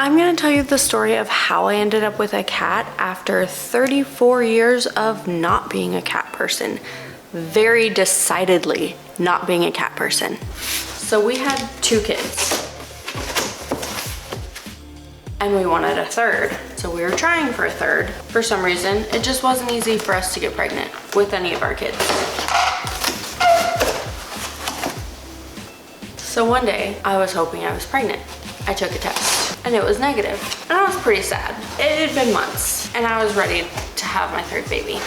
I'm gonna tell you the story of how I ended up with a cat after 34 years of not being a cat person. Very decidedly not being a cat person. So we had 2 kids. And we wanted a third. So we were trying for a third. For some reason, it just wasn't easy for us to get pregnant with any of our kids. So one day, I was hoping I was pregnant. I took a test and it was negative. And I was pretty sad. It had been months and I was ready to have my third baby.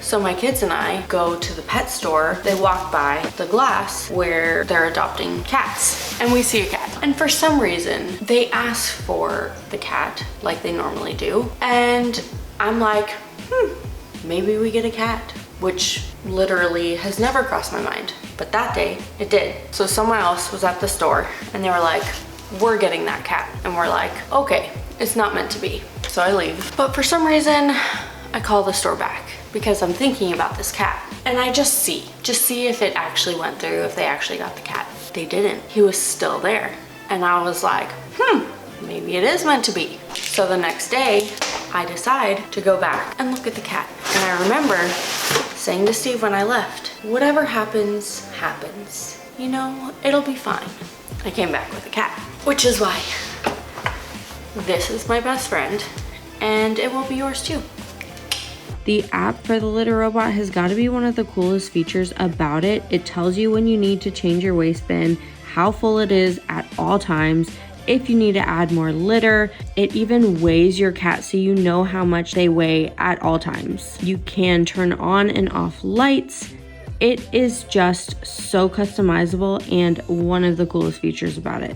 So my kids and I go to the pet store. They walk by the glass where they're adopting cats and we see a cat. And for some reason, they ask for the cat like they normally do. And I'm like, maybe we get a cat, which literally has never crossed my mind. But that day it did. So someone else was at the store and they were like, we're getting that cat. And we're like, okay, it's not meant to be. So I leave. But for some reason, I call the store back because I'm thinking about this cat. And I just see if it actually went through, if they actually got the cat. They didn't. He was still there. And I was like, maybe it is meant to be. So the next day, I decide to go back and look at the cat. And I remember saying to Steve when I left, whatever happens, happens. You know, it'll be fine. I came back with a cat, which is why this is my best friend and it will be yours too. The app for the litter robot has got to be one of the coolest features about it. It tells you when you need to change your waste bin, how full it is at all times, if you need to add more litter. It even weighs your cat so you know how much they weigh at all times. You can turn on and off lights. It is just so customizable and one of the coolest features about it.